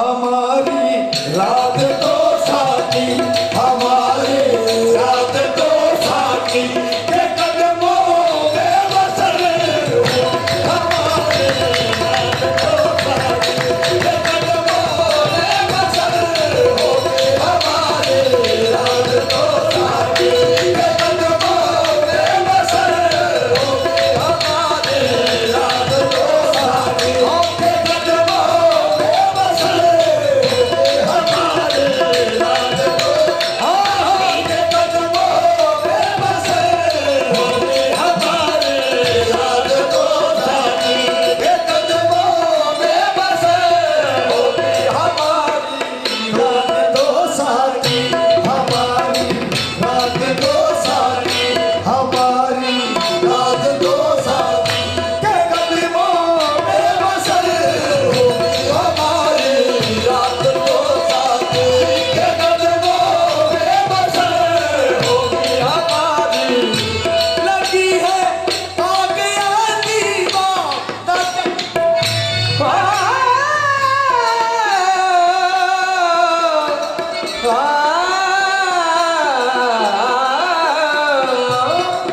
हमारी रात तो साथी, हमारी रात तो साथी के कदमों में बसल हो। हमारी रात तो साथी के कदमों में बसल हो। हमारी रात तो साथी के कदमों में बसल हो। हमारी रात तो साथी के कदमों में बसल हो। हमारे रात तो हाँ के कदमों में बसल हो। हमारे रात तो साथी के कदमों में बसल हो। हमारी रात तो साथी, हमारी रात तो साथी, हमारी रात तो साथी के कदमों में बसल हो। हमारी रात तो साथी के कदमों में बसल हो। हमारी लगी है आग आती बात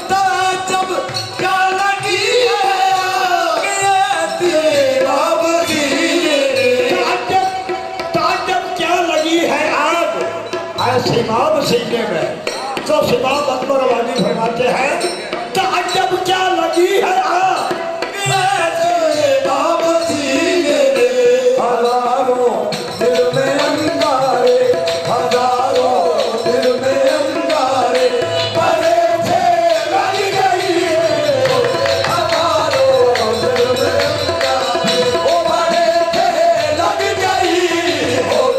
ताजब क्या लगी है आग आती बाब की। ताजब क्या लगी है आग ऐसे इमाम सीने में। तो इमाम अकबर वाली फरमाते हैं